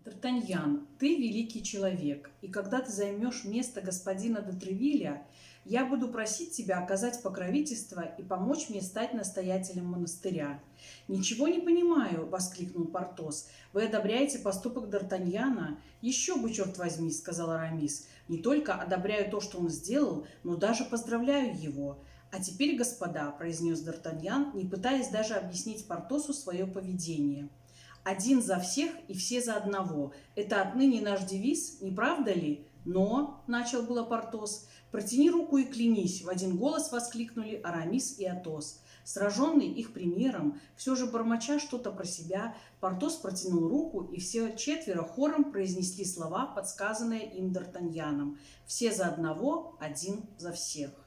Д'Артаньян, ты великий человек, и когда ты займешь место господина де Тревилля, я буду просить тебя оказать покровительство и помочь мне стать настоятелем монастыря. «Ничего не понимаю», — воскликнул Портос. «Вы одобряете поступок Д'Артаньяна?» «Еще бы, черт возьми», — сказал Арамис. «Не только одобряю то, что он сделал, но даже поздравляю его». «А теперь, господа», — произнес Д'Артаньян, не пытаясь даже объяснить Портосу свое поведение. «Один за всех и все за одного. Это отныне наш девиз, не правда ли?» «Но», — начал было Портос. «Протяни руку и клянись», — в один голос воскликнули Арамис и Атос. Сраженный их примером, все же бормоча что-то про себя, Портос протянул руку, и все четверо хором произнесли слова, подсказанные им Д'Артаньяном. «Все за одного, один за всех».